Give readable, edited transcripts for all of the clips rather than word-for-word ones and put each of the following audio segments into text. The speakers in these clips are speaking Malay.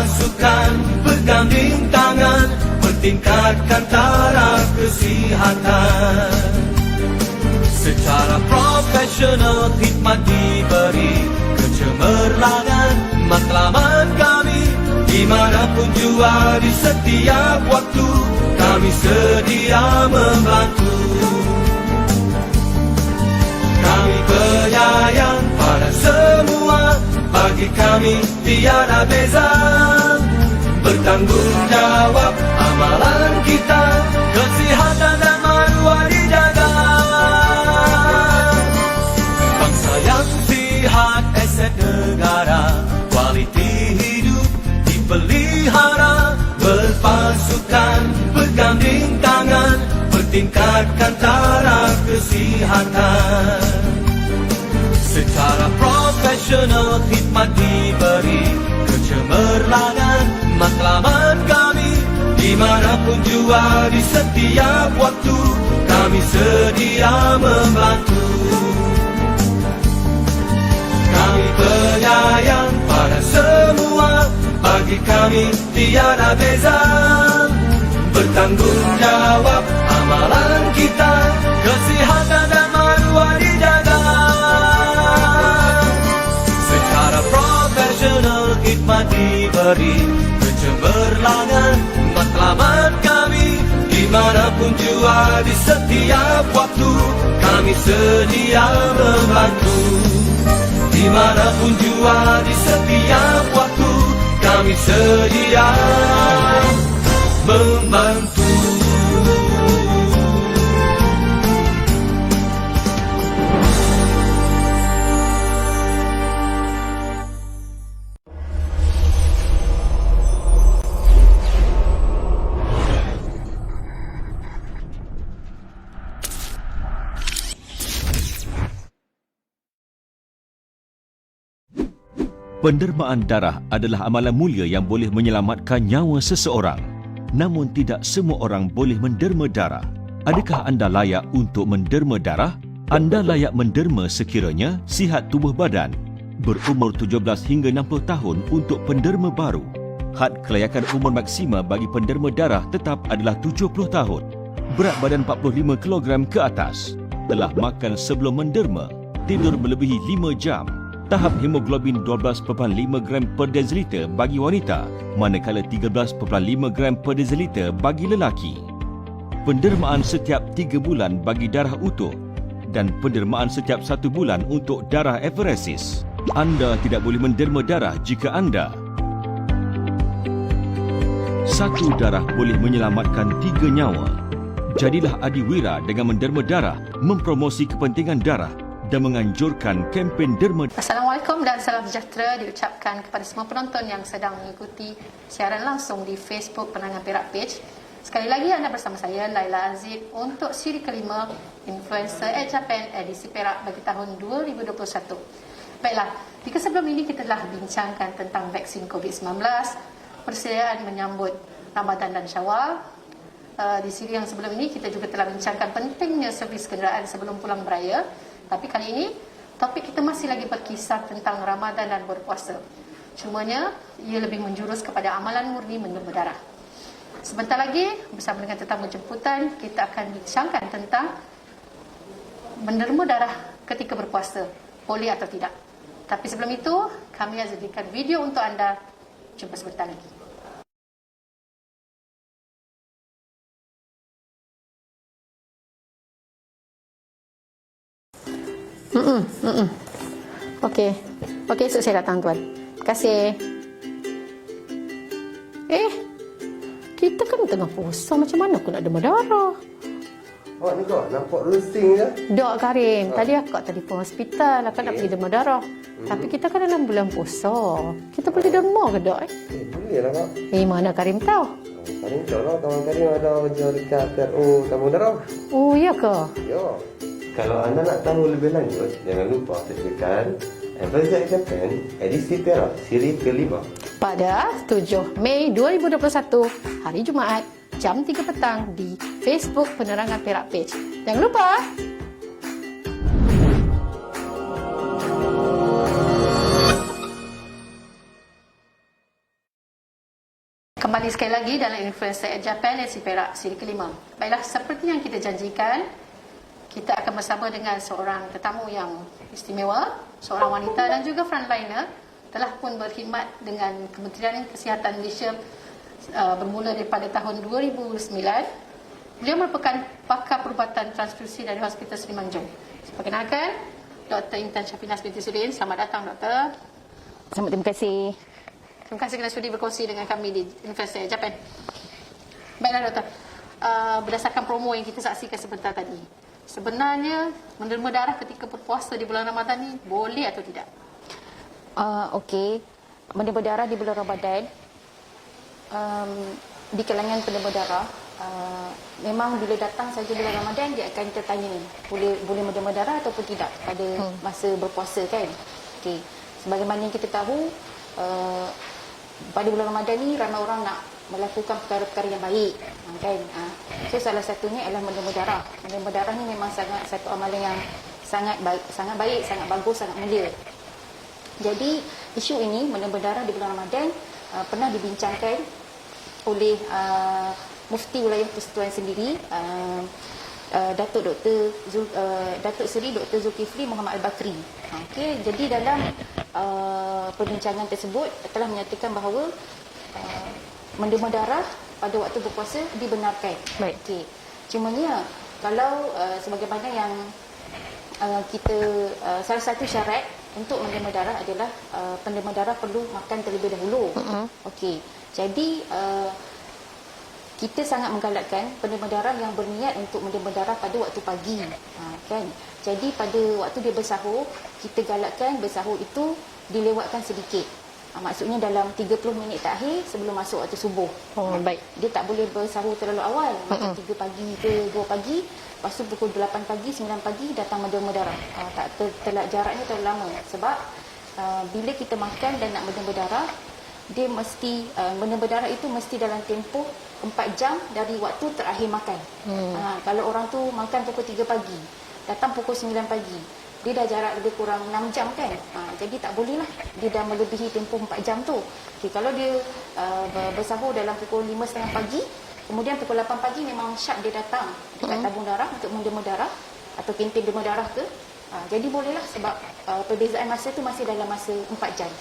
berpasukan, berganding tangan, bertingkatkan taraf kesihatan. Secara profesional khidmat diberi, kecemerlangan matlamat kami. Dimanapun jua di setiap waktu, kami sedia membantu. Kami penyayang pada semua, bagi kami tiada beza. Bertanggung jawab amalan kita, kesihatan dan maruah dijaga. Bangsa yang sihat aset negara, kualiti hidup dipelihara. Berpasukan, berganding tangan, bertingkatkan taraf kesihatan. Secara profesional khidmat diberi, kecemerlangan matlamat kami. Dimanapun jua di setiap waktu, kami sedia membantu. Kami penyayang pada semua, bagi kami tiada beza. Bertanggung jawab amalan kita, kesihatan dan maruah dijaga. Secara profesional khidmat diberi, kecemerlangan matlamat kami. Dimanapun jua di setiap waktu, kami sedia membantu. Dimanapun jua di setiap waktu, kami sedia membantu. Pendermaan darah adalah amalan mulia yang boleh menyelamatkan nyawa seseorang. Namun tidak semua orang boleh menderma darah. Adakah anda layak untuk menderma darah? Anda layak menderma sekiranya sihat tubuh badan, berumur 17 hingga 60 tahun untuk penderma baru. Had kelayakan umur maksima bagi penderma darah tetap adalah 70 tahun. Berat badan 45 kg ke atas. Telah makan sebelum menderma. Tidur melebihi 5 jam. Tahap hemoglobin 12.5 gram per desiliter bagi wanita, manakala 13.5 gram per desiliter bagi lelaki. Pendermaan setiap 3 bulan bagi darah utuh dan pendermaan setiap 1 bulan untuk darah aferesis. Anda tidak boleh menderma darah jika anda: 1. Darah boleh menyelamatkan 3 nyawa. Jadilah adiwira dengan menderma darah, mempromosi kepentingan darah dan menganjurkan kempen derma. Assalamualaikum dan salam sejahtera diucapkan kepada semua penonton yang sedang mengikuti siaran langsung di Facebook Penerangan Perak Page. Sekali lagi anda bersama saya, Laila Azib, untuk siri kelima Influencer at Japan edisi Perak bagi tahun 2021. Baiklah, jika sebelum ini kita telah bincangkan tentang vaksin COVID-19, persediaan menyambut Ramadan dan Syawal. Di siri yang sebelum ini kita juga telah bincangkan pentingnya servis kenderaan sebelum pulang beraya. Tapi kali ini, topik kita masih lagi berkisar tentang Ramadan dan berpuasa. Cumanya, ia lebih menjurus kepada amalan murni menderma darah. Sebentar lagi, bersama dengan tetamu jemputan, kita akan bincangkan tentang menderma darah ketika berpuasa, boleh atau tidak. Tapi sebelum itu, kami akan jadikan video untuk anda. Jumpa sebentar lagi. Okey, esok saya datang tuan. Terima kasih. Kita kan tengah puasa, macam mana aku nak derma darah? Awak ni kau nampak rusing je. Dok Karim, tadi akak telefon hospital, akak nak pergi derma darah. Tapi kita kan dalam bulan puasa. Kita boleh derma ke dok? Boleh lah kak. Mana Karim tahu? Karim tahu lah, kawan Karim ada kerja dekat PRO tabung darah. Oh, ya ke? Ya. Kalau anda nak tahu lebih lanjut, jangan lupa saksikan Influencer at Japan edisi Perak siri kelima pada 7 Mei 2021, hari Jumaat, jam 3 petang di Facebook Penerangan Perak Page. Jangan lupa! Kembali sekali lagi dalam Influencer at Japan edisi Perak siri kelima. Baiklah, seperti yang kita janjikan, kita akan bersama dengan seorang tetamu yang istimewa, seorang wanita dan juga frontliner, telah pun berkhidmat dengan Kementerian Kesihatan Malaysia bermula daripada tahun 2009. Beliau merupakan pakar perubatan transfusi dari Hospital Seri Manjung. Perkenalkan, Dr. Intan Syafinas binti Sudin. Selamat datang, Doktor. Terima kasih. Terima kasih kerana sudi berkongsi dengan kami di Universiti Japan. Baiklah, Doktor. Berdasarkan promo yang kita saksikan sebentar tadi, sebenarnya menerima darah ketika berpuasa di bulan Ramadan ni boleh atau tidak? Okey. Menerima darah di bulan Ramadan, di kalangan penerima darah, memang bila datang saja bulan Ramadan dia akan tertanya ni, boleh menerima darah ataupun tidak pada masa berpuasa kan. Okey. Sebagaimana yang kita tahu, pada bulan Ramadan ni ramai orang nak melakukan perkara-perkara yang baik, kan. So salah satunya adalah menerima darah. Menerima darah ni memang satu amalan yang sangat baik, sangat bagus, sangat mulia. Jadi isu ini menerima darah di bulan Ramadan pernah dibincangkan oleh Mufti Wilayah Persekutuan sendiri, Datuk Seri Dr. Zulkifli Muhammad Al-Bakri. Okey, jadi dalam perbincangan tersebut telah menyatakan bahawa menerima darah pada waktu berpuasa dibenarkan. Baik. Okey. Cumanya kalau sebagaimana yang kita salah satu syarat untuk menerima darah adalah penerima darah perlu makan terlebih dahulu. Okey. Jadi kita sangat menggalakkan penerima darah yang berniat untuk menerima darah pada waktu pagi, kan. Jadi pada waktu dia bersahur, kita galakkan bersahur itu dilewatkan sedikit. Maksudnya dalam 30 minit terakhir sebelum masuk waktu subuh. Baik. Dia tak boleh bersahur terlalu awal, macam 3 pagi ke 2 pagi, lepas tu pukul 8 pagi, 9 pagi datang menerima darah. Jaraknya terlalu lama sebab bila kita makan dan nak menerima darah, dia mesti menerima darah itu mesti dalam tempoh 4 jam dari waktu terakhir makan. Kalau orang tu makan pukul 3 pagi, datang pukul 9 pagi, dia dah jarak lebih kurang 6 jam kan. Jadi tak boleh lah, dia dah melebihi tempoh 4 jam tu. Okay, kalau dia bersahur dalam pukul 5.30 pagi, kemudian pukul 8 pagi memang syak dia datang dekat tabung darah untuk menerima darah atau kempen derma darah ke. Jadi bolehlah sebab perbezaan masa tu masih dalam masa 4 jam.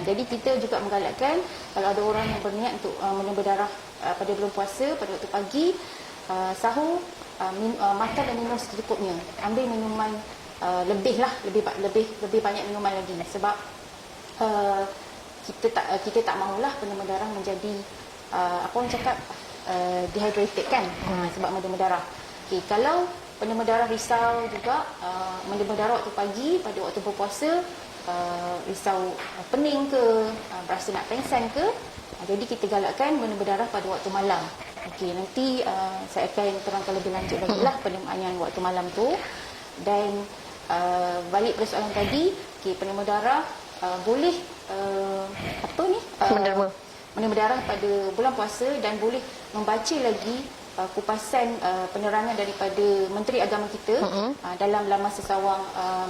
Jadi kita juga menggalakkan kalau ada orang yang berniat untuk menerima darah pada bulan puasa, pada waktu pagi, sahur, makan dan minum secukupnya. Ambil minuman lebih banyak minuman lagi sebab kita tak mahulah penerima darah menjadi apa orang cakap dehydrated kan, sebab menerima darah. Okay, kalau penerima darah risau juga menerima darah waktu pagi pada waktu berpuasa, risau pening ke, berasa nak pengsan ke, jadi kita galakkan menerima darah pada waktu malam. Okey, nanti saya akan terangkan lebih lanjut lagi lah penerimaan waktu malam tu. Dan balik pada soalan tadi, okay, penerima darah boleh menerima darah pada bulan puasa dan boleh membaca lagi kupasan penerangan daripada Menteri Agama kita dalam laman sesawang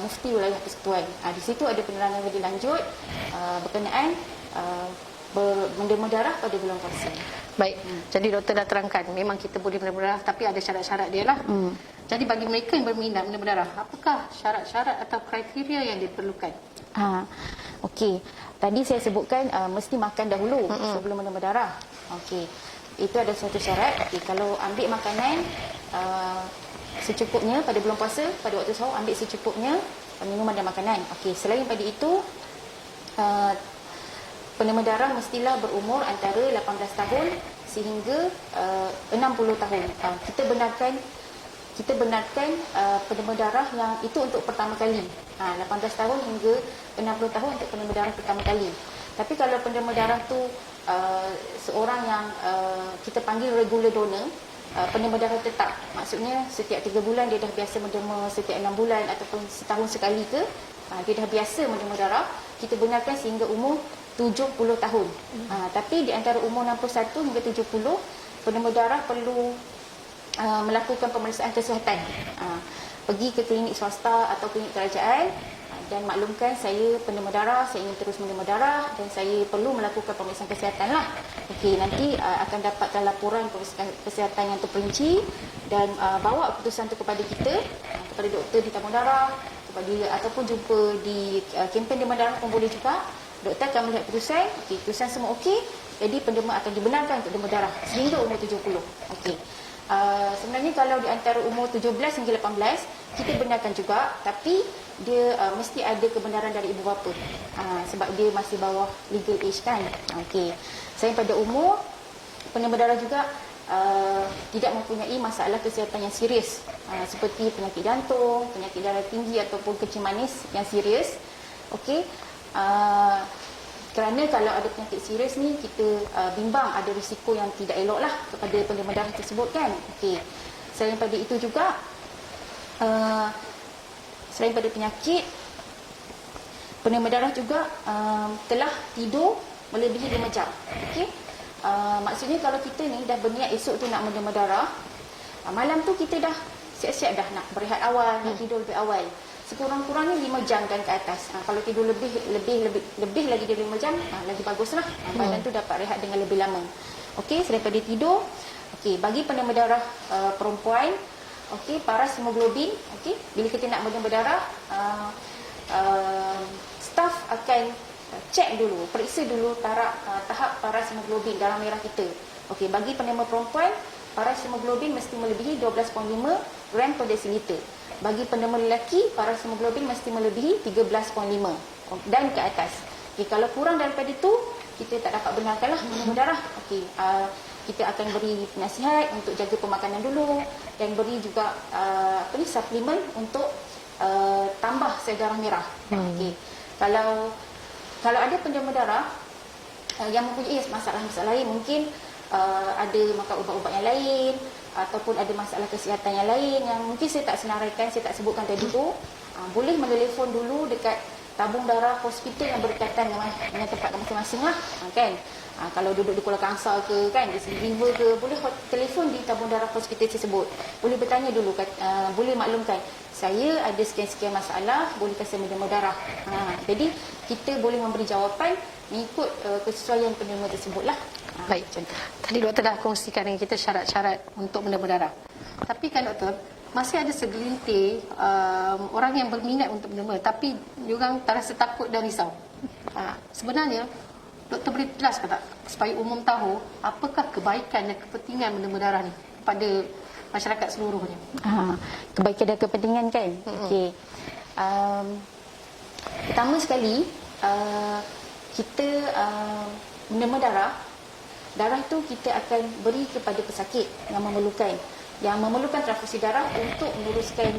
Mufti Wilayah Persekutuan. Di situ ada penerangan lebih lanjut berkenaan menerima darah pada bulan puasa. Baik. Jadi doktor dah terangkan memang kita boleh menerima darah tapi ada syarat-syarat dia lah. Jadi bagi mereka yang berminat menerima darah, apakah syarat-syarat atau kriteria yang diperlukan? Okey. Tadi saya sebutkan mesti makan dahulu sebelum menerima darah. Okey. Itu ada satu syarat. Okay, kalau ambil makanan secukupnya pada bulan puasa, pada waktu sahur ambil secukupnya minuman dan makanan. Okey, selain pada itu penerima darah mestilah berumur antara 18 tahun sehingga 60 tahun. Kita benarkan penerima darah yang itu untuk pertama kali. 18 tahun hingga 60 tahun untuk penerima darah pertama kali. Tapi kalau penerima darah tu seorang yang kita panggil regular donor, penerima darah tetap, maksudnya setiap 3 bulan dia dah biasa menerima, setiap 6 bulan ataupun setahun sekali ke, dia dah biasa menerima darah, kita benarkan sehingga umur 70 tahun. Tapi di antara umur 61 hingga 70, penerima darah perlu melakukan pemeriksaan kesihatan. Pergi ke klinik swasta atau klinik kerajaan. dan maklumkan saya penderma darah, saya ingin terus menderma darah dan saya perlu melakukan pemeriksaan kesihatan lah. Okey, nanti akan dapatkan laporan pemeriksaan kesihatan yang terperinci dan bawa keputusan itu kepada kita, kepada doktor di tabung darah, kepada ataupun jumpa di kempen derma darah pun boleh juga. Doktor akan melihat keputusan, okey, keputusan semua okey, jadi penderma akan dibenarkan untuk derma darah sehingga umur 70. Okey. Sebenarnya kalau di antara umur 17 hingga 18 kita benarkan juga, tapi dia mesti ada kebenaran dari ibu bapa, sebab dia masih bawah legal age kan. Okey. Selain pada umur, penderma darah juga tidak mempunyai masalah kesihatan yang serius, seperti penyakit jantung, penyakit darah tinggi ataupun kencing manis yang serius. Okey. Kerana kalau ada penyakit serius ni, kita bimbang ada risiko yang tidak elok lah kepada penderma darah tersebut kan. Okey. Selain pada itu juga, selain pada penyakit, penderma darah juga telah tidur melebihi 5 jam. Okey. Maksudnya kalau kita ni dah berniat esok tu nak menderma darah, malam tu kita dah siap-siap dah nak berehat awal, nak tidur lebih awal. Sekurang-kurangnya 5 jam dan ke atas. Kalau tidur lebih lagi dari 5 jam, lagi baguslah. Badan tu dapat rehat dengan lebih lama. Okey, selain daripada tidur, okey, bagi penderma darah perempuan, okey, paras hemoglobin, okey, bila kita nak menderma darah, staf akan cek dulu, periksa dulu tahap paras hemoglobin darah merah kita. Okey, bagi penderma perempuan, paras hemoglobin mesti melebihi 12.5 gram per desiliter. Bagi penderma lelaki, paras hemoglobin mesti melebihi 13.5 dan ke atas. Okay, kalau kurang daripada itu, kita tak dapat benarkanlah menderma darah. Okay, kita akan beri nasihat untuk jaga pemakanan dulu dan beri juga suplemen untuk tambah sel darah merah. Okay. Kalau ada penderma darah yang mempunyai masalah-masalah lain, mungkin ada makan ubat-ubat yang lain ataupun ada masalah kesihatan yang lain yang mungkin saya tak senaraikan, saya tak sebutkan tadi tu, boleh menelefon dulu dekat tabung darah hospital yang berdekatan dengan tempat masing-masing lah, kan. Kalau duduk di Kuala Kangsar ke, kan, di Seri River ke, boleh telefon di tabung darah hospital tersebut. Boleh bertanya dulu, boleh maklumkan, saya ada sekian-sekian masalah, bolehkah saya menderma darah? Jadi kita boleh memberi jawapan mengikut kesesuaian penderma tersebut lah. Baik, tadi doktor dah kongsikan dengan kita syarat-syarat untuk menderma darah. Tapi kan doktor, masih ada segelintir orang yang berminat untuk menderma, tapi diorang terasa takut dan risau. Sebenarnya, doktor boleh jelaskan tak, supaya umum tahu apakah kebaikan dan kepentingan menderma darah ni kepada masyarakat seluruhnya? Kebaikan dan kepentingan kan? Okey. Pertama sekali, kita menderma darah tu kita akan beri kepada pesakit yang memerlukan transfusi darah untuk meneruskan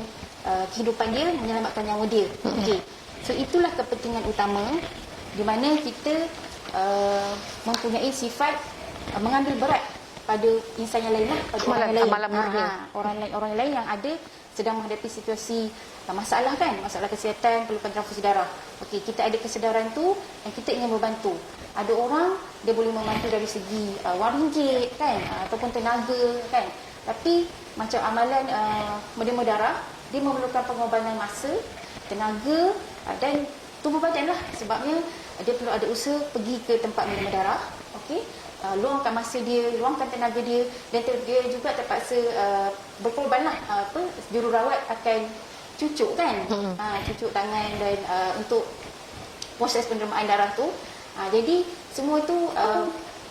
kehidupan dia, menyelamatkan nyawa dia. Okey. So itulah kepentingan utama di mana kita mempunyai sifat mengambil berat pada insan yang lain lah, pada orang lain yang ada sedang menghadapi situasi masalah kan, masalah kesihatan, perlukan transfusi darah. Okey, kita ada kesedaran tu dan kita ingin membantu. Ada orang dia boleh membantu dari segi wang ringgit kan, ataupun tenaga kan. Tapi macam amalan menderma darah, dia memerlukan pengorbanan masa, tenaga dan tubuh badan lah. Sebabnya dia perlu ada usaha pergi ke tempat menderma darah. Okey, luangkan masa dia, luangkan tenaga dia, dan dia juga terpaksa berkorban lah. Jururawat akan cucuk kan, cucuk tangan dan untuk proses pendermaan darah tu. Jadi semua tu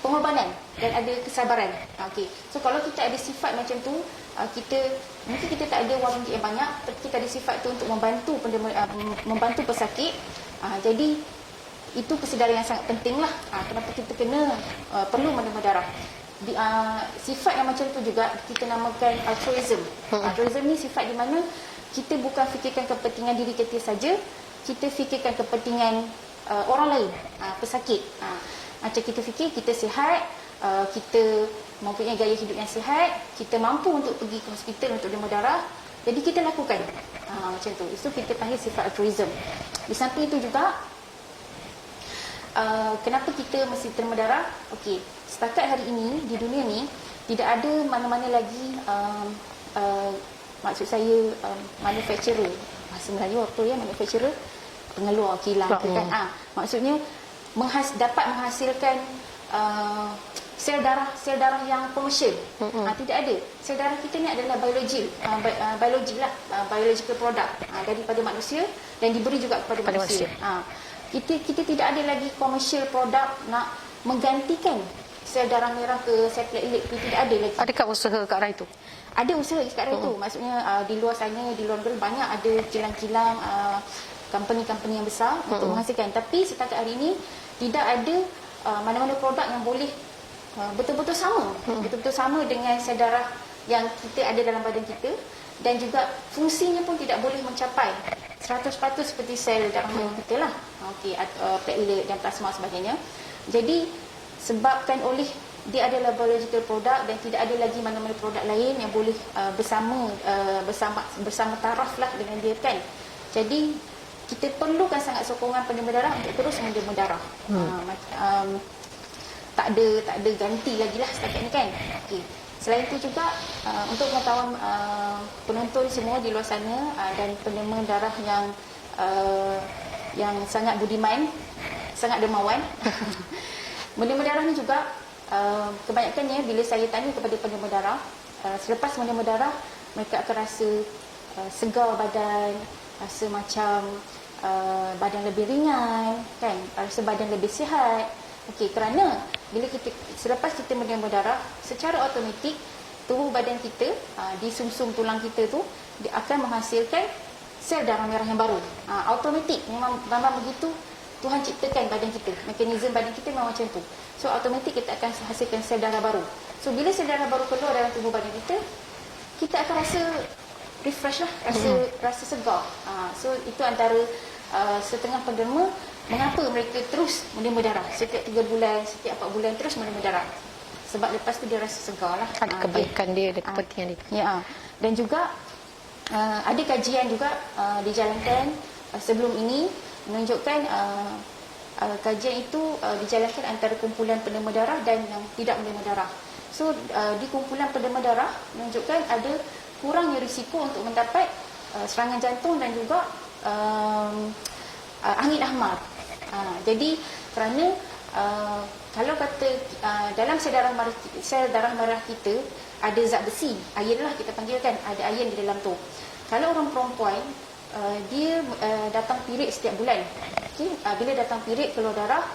pengorbanan dan ada kesabaran. Okey. So kalau kita ada sifat macam tu, mungkin kita tak ada wang ringgit yang banyak, tapi kita ada sifat tu untuk membantu pesakit. Jadi itu kesedaran yang sangat penting lah. Kenapa kita perlu menderma darah. Sifat yang macam tu juga kita namakan altruism. Altruism ni sifat di mana kita bukan fikirkan kepentingan diri kita saja, kita fikirkan kepentingan orang lain, pesakit. Macam kita fikir kita sihat, kita mempunyai gaya hidup yang sihat, kita mampu untuk pergi ke hospital untuk derma darah, jadi kita lakukan. Macam tu. Itu kita panggil sifat altruism. Di samping itu juga, kenapa kita mesti derma darah? Okey, setakat hari ini di dunia ni tidak ada mana-mana lagi maksud saya manufacturer, bahasa Melayu apa ya, manufacturer, pengeluar kilang ke kan. Maksudnya dapat menghasilkan sel darah yang komersial. Tidak ada. Sel darah kita ni adalah biological product daripada manusia dan diberi juga kepada manusia. Kita tidak ada lagi komersial produk nak menggantikan sel darah merah ke sel platelet, tidak ada lagi. Adakah usaha ke arah itu? Ada usaha ke arah itu. Maksudnya di luar sana, di luar negeri banyak ada kilang-kilang, company-company yang besar untuk menghasilkan. Tapi setakat hari ini tidak ada mana-mana produk yang boleh betul-betul sama dengan sel darah yang kita ada dalam badan kita, dan juga fungsinya pun tidak boleh mencapai 100% seperti sel darah merah kita lah. Platelet dan plasma sebagainya. Jadi sebabkan oleh dia adalah biological product dan tidak ada lagi mana-mana produk lain yang boleh bersama taraf lah dengan dia kan. Jadi kita perlukan sangat sokongan penderma darah untuk terus menderma darah. Tak ada ganti lagi lah setakat ni kan. Selain itu juga untuk pengetahuan penonton semua di luar sana dan penderma darah yang sangat budiman, sangat dermawan. Menderma darah ni juga kebanyakannya bila saya tanya kepada penderma darah, selepas menderma darah mereka akan rasa segar badan, rasa macam badan lebih ringan kan, rasa badan lebih sihat. Kerana bila selepas kita menderma darah, secara automatik tubuh badan kita di sumsum tulang kita tu dia akan menghasilkan sel darah merah yang baru. Automatik, memang begitu Tuhan ciptakan badan kita. Mekanisme badan kita memang macam tu. So automatik kita akan hasilkan sel darah baru. So bila sel darah baru keluar dalam tubuh badan kita akan rasa refresh lah, rasa segar. So itu antara setengah penderma mengapa mereka terus menderma darah setiap 3 bulan, setiap 4 bulan terus menderma darah. Sebab lepas tu dia rasa segar lah. Ada kebaikan dia, ada kepentingan dia. Ya. Dan juga ada kajian juga dijalankan sebelum ini menunjukkan kajian itu dijalankan antara kumpulan penderma darah dan yang tidak menderma darah. So di kumpulan penderma darah menunjukkan ada kurangnya risiko untuk mendapat serangan jantung dan juga angin ahmad. Jadi kerana kalau kata dalam sel darah merah kita ada zat besi, iron lah kita panggilkan, ada iron di dalam tu. Kalau orang perempuan dia datang period setiap bulan. Bila datang period keluar darah,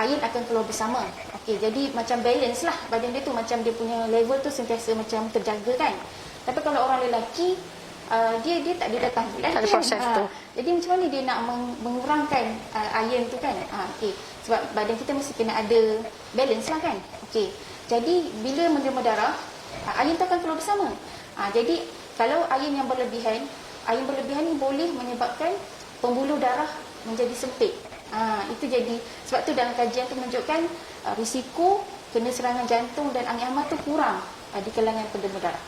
iron akan keluar bersama. Jadi macam balance lah badan dia tu, macam dia punya level tu sentiasa macam terjaga kan. Tapi kalau orang lelaki dia tak ada datang bulan ada proses tu. Jadi macam mana dia nak mengurangkan iron tu kan. Sebab badan kita mesti kena ada balance lah kan. Jadi bila menderma darah, iron tu akan keluar bersama. Jadi kalau iron yang berlebihan ni boleh menyebabkan pembuluh darah menjadi sempit. Itu jadi sebab tu dalam kajian tu menunjukkan risiko kena serangan jantung dan angin ahmad tu kurang di kalangan penderma darah.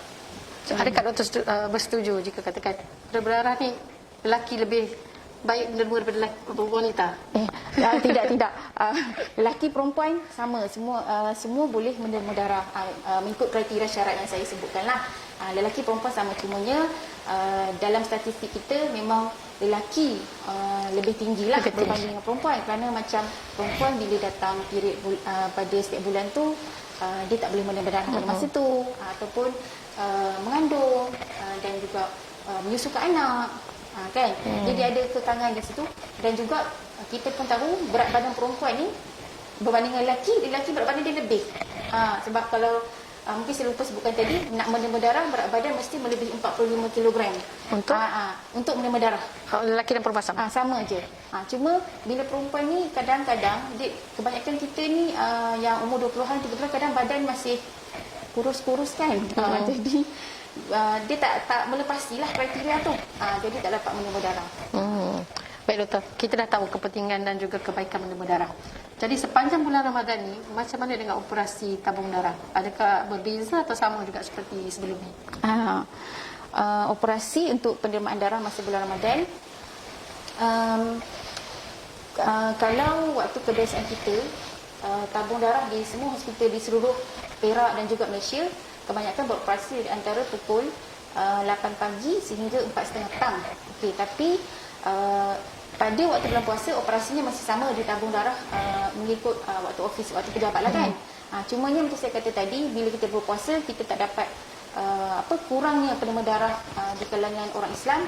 So, adakah doktor bersetuju jika katakan penderma darah ni lelaki lebih baik menderma daripada wanita? Tidak. Lelaki perempuan sama, semua boleh menderma darah mengikut kriteria syarat yang saya sebutkanlah. Lelaki perempuan sama, cumanya dalam statistik kita memang lelaki lebih tinggilah berbanding dengan perempuan, kerana macam perempuan bila datang period pada setiap bulan tu dia tak boleh menderma darah pada masa tu, ataupun mengandung dan juga menyusukan anak kan. Jadi ada kekangan di situ. Dan juga kita pun tahu berat badan perempuan ni berbanding dengan lelaki berat badan dia lebih. Sebab kalau mungkin saya lupa sebutkan tadi, nak menderma darah berat badan mesti melebihi 45 kg untuk menderma darah. Kalau lelaki dan perempuan sama? Sama je. Cuma bila perempuan ni kadang-kadang kebanyakan kita ni yang umur 20-an 30-an kadang badan masih kurus-kurus kan. Jadi dia tak melepasilah kriteria tu. Jadi tak dapat menderma darah. Baik doktor, kita dah tahu kepentingan dan juga kebaikan menderma darah. Jadi sepanjang bulan Ramadan ni, macam mana dengan operasi tabung darah? Adakah berbeza atau sama juga seperti sebelum ni? Operasi untuk pendermaan darah masa bulan Ramadan, kalau waktu kebiasaan kita, tabung darah di semua hospital di seluruh Perak dan juga Malaysia kebanyakan beroperasi di antara pukul 8 pagi sehingga 4.30 petang. Tapi pada waktu bulan puasa operasinya masih sama di tabung darah mengikut waktu office, waktu pejabat lah kan. Cumanya macam saya kata tadi, bila kita berpuasa kita tak dapat kurangnya penema darah di kalangan orang Islam,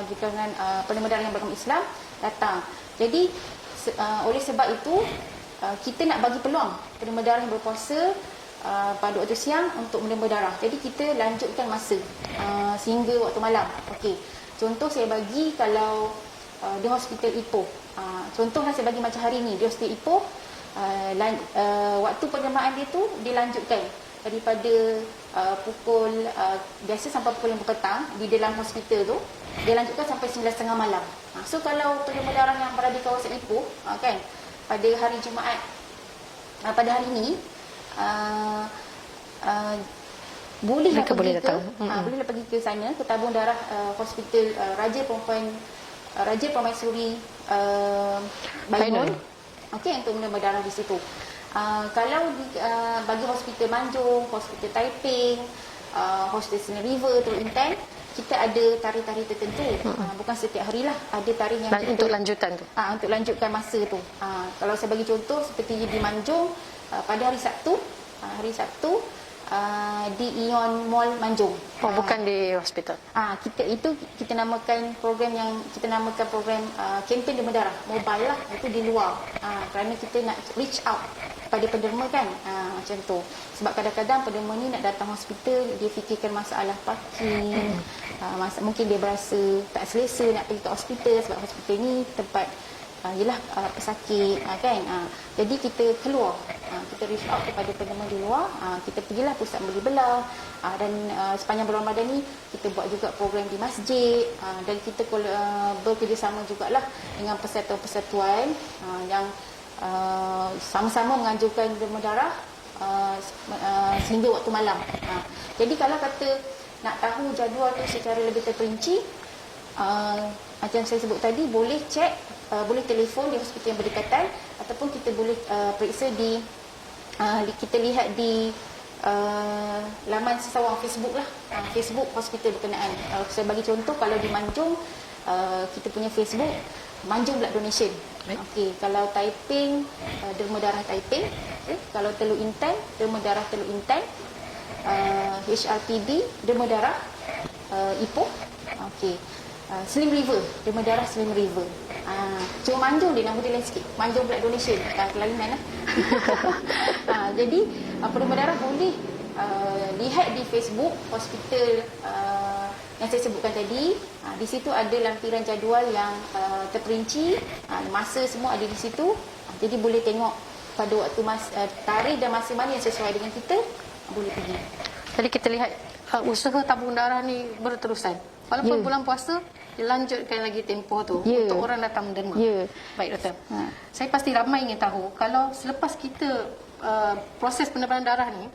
di kalangan penema darah yang beragama Islam datang. Jadi oleh sebab itu kita nak bagi peluang penema darah yang berpuasa pada waktu siang untuk menema darah. Jadi kita lanjutkan masa sehingga waktu malam. Okey. Contoh saya bagi kalau di hospital Ipoh. Contohlah saya bagi macam hari ni di hospital Ipoh, waktu penerimaan dia tu dilanjutkan daripada pukul biasa sampai pukul 5 petang di dalam hospital tu, dia lanjutkan sampai 9.30 malam. So kalau penema darah yang berada di kawasan Ipoh kan, pada hari Jumaat pada hari ni bolehlah pergi ke sana, ke tabung darah hospital Raja Permaisuri Bainun, okey, untuk menema darah di situ. Kalau bagi hospital Manjung, hospital Taiping, hospital Seni River, Teluk Intan, kita ada tarikh-tarikh tertentu. Bukan setiap hari lah, ada tarikh yang kita, untuk lanjutan tu. Untuk lanjutkan masa tu. Kalau saya bagi contoh seperti di Manjung, pada hari Sabtu di Ion Mall Manjung. Bukan di hospital. Kita namakan program kempen derma darah mobile lah, itu di luar. Kerana kita nak reach out pada penderma kan, macam tu. Sebab kadang-kadang penderma ni nak datang hospital, dia fikirkan masalah parking, mungkin dia berasa tak selesa nak pergi ke hospital sebab hospital ni tempat pesakit kan. Jadi kita keluar, kita reach out kepada penderma di luar, kita pergilah pusat beli belah, dan sepanjang bulan Ramadan ni kita buat juga program di masjid, dan kita bekerjasama jugalah dengan persatuan-persatuan yang sama-sama menganjurkan derma darah sehingga waktu malam. Jadi kalau kata nak tahu jadual tu secara lebih terperinci, macam saya sebut tadi, boleh boleh telefon di hospital yang berdekatan, ataupun kita boleh periksa kita lihat di laman sesawang Facebook lah, Facebook hospital berkenaan. Saya bagi contoh, kalau di Manjung kita punya Facebook Manjung Blood Donation. Okey, kalau Taiping, derma darah Taiping. Kalau Teluk Intan, derma darah Teluk Intan. HRPD, derma darah Ipoh. Okey. Slim River, derma darah Slim River. Cuma Manjung dia nama dia lain sikit, Manjung Blood Donation, kelainan lah. Jadi derma darah boleh lihat di Facebook hospital yang saya sebutkan tadi. Di situ ada lampiran jadual yang terperinci, masa semua ada di situ. Jadi boleh tengok pada waktu tarikh dan masa mana yang sesuai dengan kita, boleh pergi. Jadi kita lihat usaha tabung darah ni berterusan. Walaupun bulan puasa, dilanjutkan lagi tempoh tu untuk orang datang menderma. Baik doktor. Saya pasti ramai ingin tahu, kalau selepas kita proses penebalan darah ni,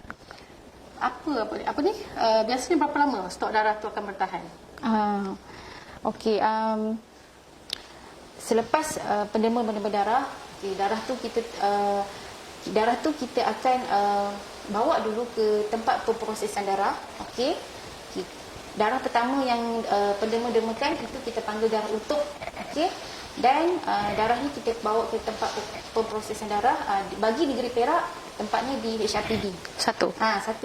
biasanya berapa lama stok darah tu akan bertahan? Okey, selepas penderma darah, darah tu kita akan bawa dulu ke tempat pemprosesan darah. Okey. Darah pertama yang penderma dermakan itu kita panggil darah utuh. Okey. Dan darah ni kita bawa ke tempat pemprosesan darah, bagi negeri Perak tempatnya di HRPD. Satu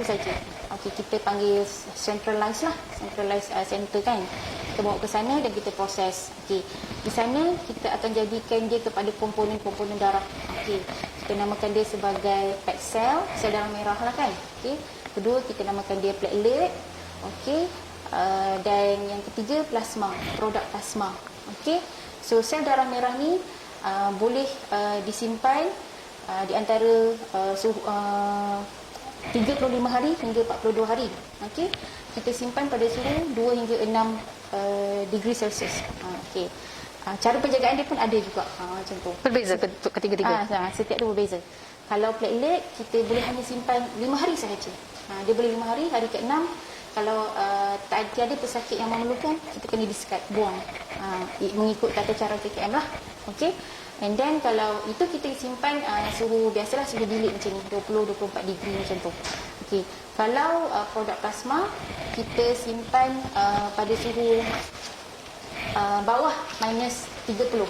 saja. Okey, kita panggil centralized center kan. Kita bawa ke sana dan kita proses. Okey. Di sana kita akan jadikan dia kepada komponen-komponen darah. Okey. Kita namakan dia sebagai PET sel darah merah lah kan. Okey. Kedua kita namakan dia platelet. Okey. Dan yang ketiga plasma, produk plasma. Okey. So sel darah merah ni boleh disimpan di antara 35 hari hingga 42 hari. Okey. Kita simpan pada suhu 2 hingga 6 degree Celsius. Okey. Cara penjagaan dia pun ada juga, macam tu. Berbeza ketiga-tiga. Setiap tu berbeza. Kalau platelet kita boleh hanya simpan 5 hari sahaja. Dia boleh 5 hari, hari ke-6 kalau tiada pesakit yang memerlukan, kita kena discard, buang, mengikut tata cara KKM lah. Okey. And then kalau itu kita simpan suhu biasalah, suhu bilik macam ni, 20-24 degree macam tu. Okey. Kalau produk plasma kita simpan pada suhu bawah minus 30.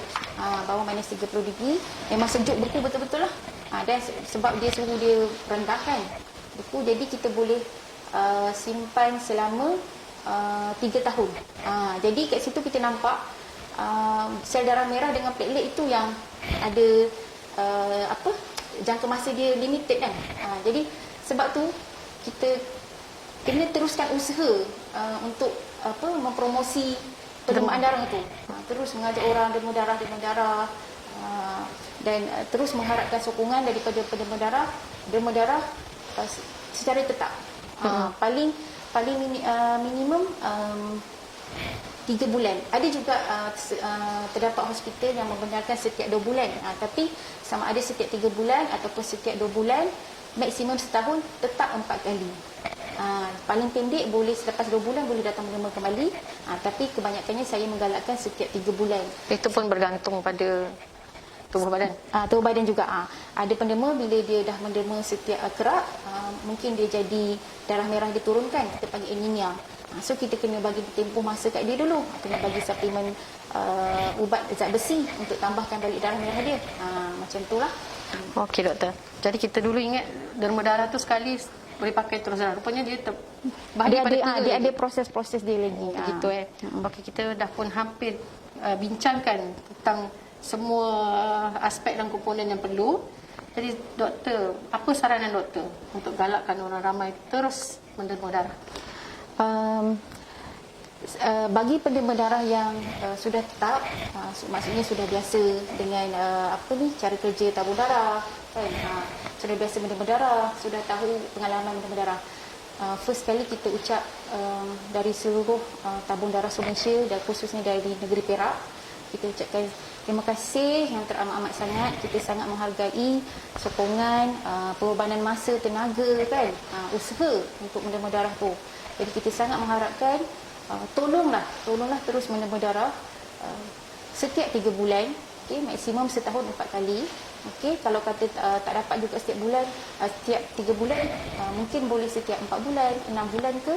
bawah minus 30 darjah. Memang sejuk beku betul-betul lah. Dan sebab dia suhu dia rendah kan, beku, jadi kita boleh simpan selama 3 tahun. Jadi kat situ kita nampak sel darah merah dengan platelet itu yang ada jangka masa dia limited kan. Jadi sebab tu kita kena teruskan usaha untuk mempromosi pendermaan darah tu. Terus mengajak orang derma darah dan terus mengharapkan sokongan daripada derma darah secara tetap. Paling minimum 3 bulan. Ada juga terdapat hospital yang membenarkan setiap 2 bulan. Tapi sama ada setiap 3 bulan ataupun setiap 2 bulan, maksimum setahun, tetap 4 kali. Paling pendek boleh selepas 2 bulan boleh datang menerima kembali. Tapi kebanyakannya saya menggalakkan setiap 3 bulan. Itu pun bergantung pada tubuh badan. Tubuh badan juga. Ada penderma bila dia dah menderma setiap kerap, mungkin dia jadi darah merah diturunkan, kita panggil anemia. So kita kena bagi tempoh masa kat dia dulu, kena bagi suplemen ubat zat besi untuk tambahkan balik darah merah dia. Macam itulah. Okey doktor. Jadi kita dulu ingat derma darah tu sekali boleh pakai terus. Rupanya dia dia ada proses-proses dia lagi. Begitu Okey, kita dah pun hampir bincangkan tentang semua aspek dan komponen yang perlu. Jadi doktor, apa saranan doktor untuk galakkan orang ramai terus menderma darah? Bagi penderma darah yang sudah tetap, maksudnya sudah biasa dengan cara kerja tabung darah kan, sudah biasa menderma darah, sudah tahu pengalaman menderma darah, first kali kita ucap dari seluruh tabung darah Malaysia dan khususnya dari negeri Perak, kita ucapkan terima kasih yang teramat-amat sangat. Kita sangat menghargai sokongan, pengorbanan masa, tenaga kan, usaha untuk menderma darah tu. Jadi kita sangat mengharapkan tolonglah terus menderma darah setiap 3 bulan, maksimum setahun 4 kali. Kalau kata tak dapat juga setiap bulan, setiap 3 bulan, mungkin boleh setiap 4 bulan, 6 bulan ke,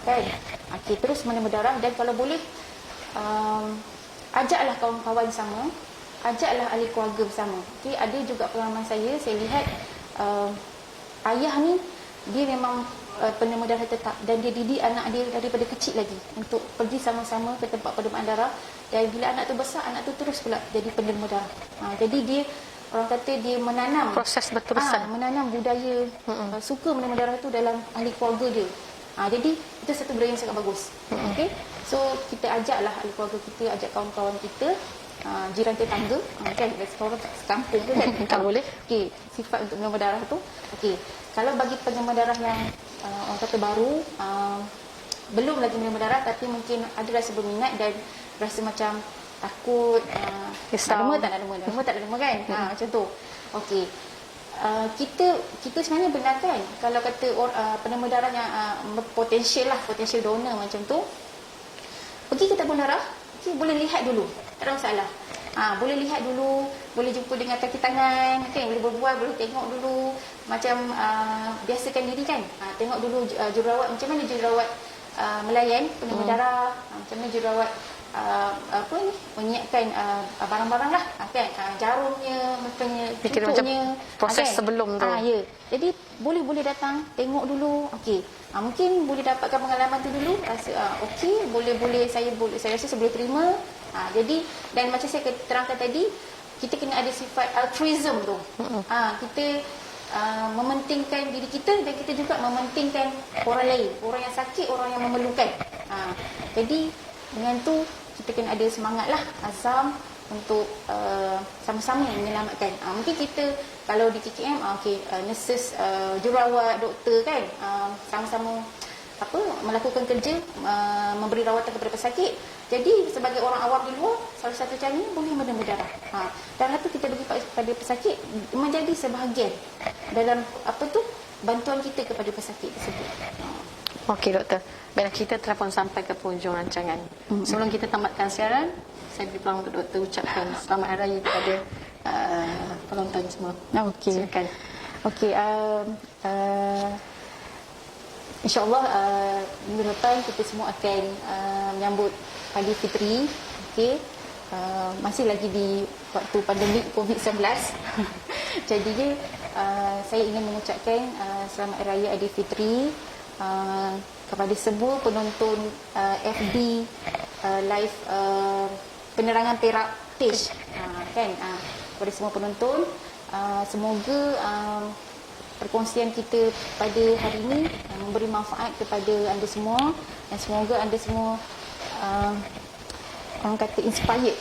kan. Terus menderma darah, dan kalau boleh ajaklah kawan-kawan sama, ajaklah ahli keluarga bersama. Ada juga pengalaman saya lihat ayah ni dia memang penderma darah tetap, dan dia didik anak dia daripada kecil lagi untuk pergi sama-sama ke tempat pendermaan darah, dan bila anak tu besar, anak tu terus pula jadi penderma darah. Jadi dia, orang kata dia menanam proses berterusan, menanam budaya suka menderma darah tu dalam ahli keluarga dia. Jadi itu satu budaya yang sangat bagus. So kita ajaklah ahli keluarga kita, ajak kawan-kawan kita, jiran tetangga, kan, orang sekampung tu kan, tak boleh. Sifat untuk menderma darah tu. Kalau bagi penderma darah yang orang kata baru, belum lagi menderma darah tapi mungkin ada rasa berminat dan rasa macam takut, derma tak nak derma kan, macam tu. Kita sebenarnya benarkan kalau kata penderma darah yang potensial donor macam tu, pergi ke tabung darah, boleh lihat dulu, tak ada masalah. Boleh lihat dulu, boleh jumpa dengan kaki tangan, kan, boleh berbual, boleh tengok dulu, macam biasakan diri kan. Tengok dulu jururawat, macam mana jururawat melayan penderma darah, macam mana jururawat menyiapkan barang-barang lah, kan, jarumnya, tutupnya, proses kan? sebelum tu. Jadi boleh datang tengok dulu. Mungkin boleh dapatkan pengalaman tu dulu, rasa boleh saya rasa saya boleh terima. Jadi, dan macam saya terangkan tadi, kita kena ada sifat altruism tu. Kita mementingkan diri kita, dan kita juga mementingkan orang lain, orang yang sakit, orang yang memerlukan. Jadi dengan tu kita kena ada semangat lah, azam untuk sama-sama menyelamatkan. Mungkin kita kalau di KKM, nurses, jururawat, doktor kan, sama-sama melakukan kerja, memberi rawatan kepada pesakit. Jadi sebagai orang awam di luar, salah satu caranya boleh menderma darah. Darah tu kita bagi kepada pesakit, menjadi sebahagian dalam bantuan kita kepada pesakit tersebut. Okey doktor. Baiklah, kita telah pun sampai ke penghujung rancangan. Sebelum kita tamatkan siaran, saya beri peluang untuk doktor ucapkan selamat hari raya kepada penonton semua. Silakan. InsyaAllah minggu depan kita semua akan menyambut Aidilfitri. masih lagi di waktu pandemik COVID-19. Jadi saya ingin mengucapkan selamat raya Aidilfitri kepada semua penonton FB live penerangan Perak Page, kan, kepada semua penonton. Semoga perkongsian kita pada hari ini memberi manfaat kepada anda semua, dan semoga anda semua orang kata inspired,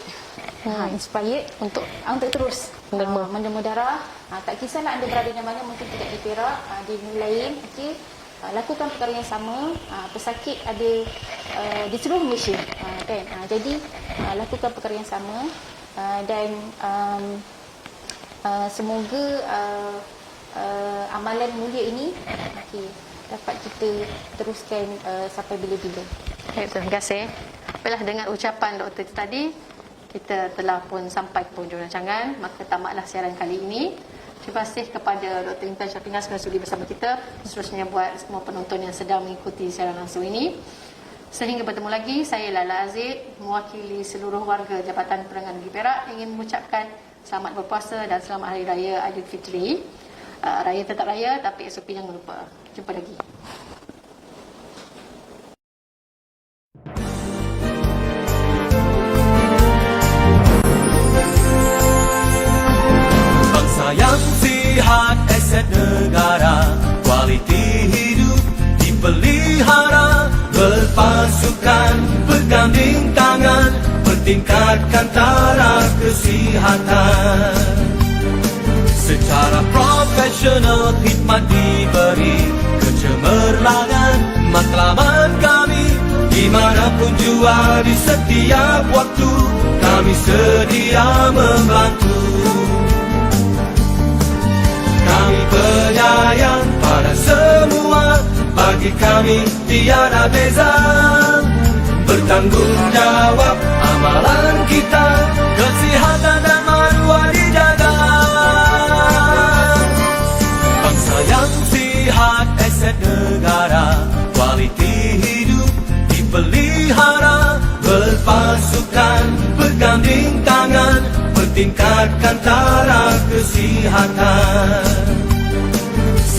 inspired untuk terus menderma darah. Tak kisahlah anda berada di mana, mungkin tidak di Perak, di negeri lain, okey, lakukan perkara yang sama. Pesakit ada di seluruh Malaysia, kan. Jadi lakukan perkara yang sama, dan semoga amalan mulia ini dapat kita teruskan sampai bila-bila. Terima kasih. Baiklah, dengan ucapan doktor tadi, kita telah pun sampai ke penghujung rancangan. Maka tamatlah siaran kali ini. Terima kasih kepada Dr. Intan Syafiqah kerana sudi bersama kita. Seterusnya buat semua penonton yang sedang mengikuti siaran langsung ini. Sehingga bertemu lagi, saya Laila Aziz, mewakili seluruh warga Jabatan Penerangan Negeri Perak, ingin mengucapkan selamat berpuasa dan selamat Hari Raya Aidilfitri. Raya tetap raya, tapi SOP jangan lupa. Jumpa lagi. Bangsa yang sihat, aset negara, kualiti hidup dipelihara, berpasukan, berganding tangan, bertingkatkan taraf kesihatan. Secara profesional khidmat diberi, kecemerlangan matlamat kami, dimanapun jua di setiap waktu, kami sedia membantu. Kami penyayang pada semua, bagi kami tiada beza. Bertanggungjawab amalan kita, kesihatan dan maruah dijaga. Bangsa yang sihat, aset negara, kualiti hidup dipelihara, berpasukan, berganding tangan, bertingkatkan taraf kesihatan.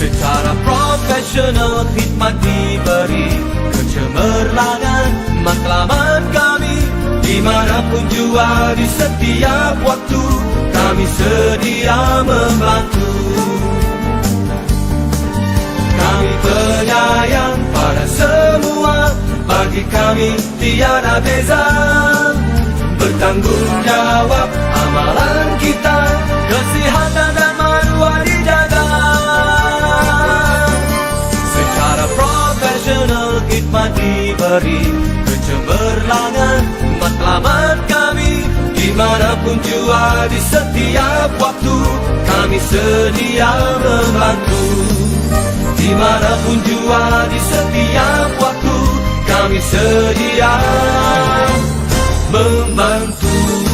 Secara profesional khidmat diberi, kecemerlangan matlamat kami, dimanapun jua di setiap waktu, kami sedia membantu. Kami penyayang pada semua, bagi kami tiada beza. Bertanggungjawab amalan kita, kesihatan dan maruah dijaga. Secara profesional khidmat diberi, kecemerlangan matlamat kami, dimanapun jua di setiap waktu, kami sedia membantu. Dimanapun jua di setiap waktu, kami sedia membantu.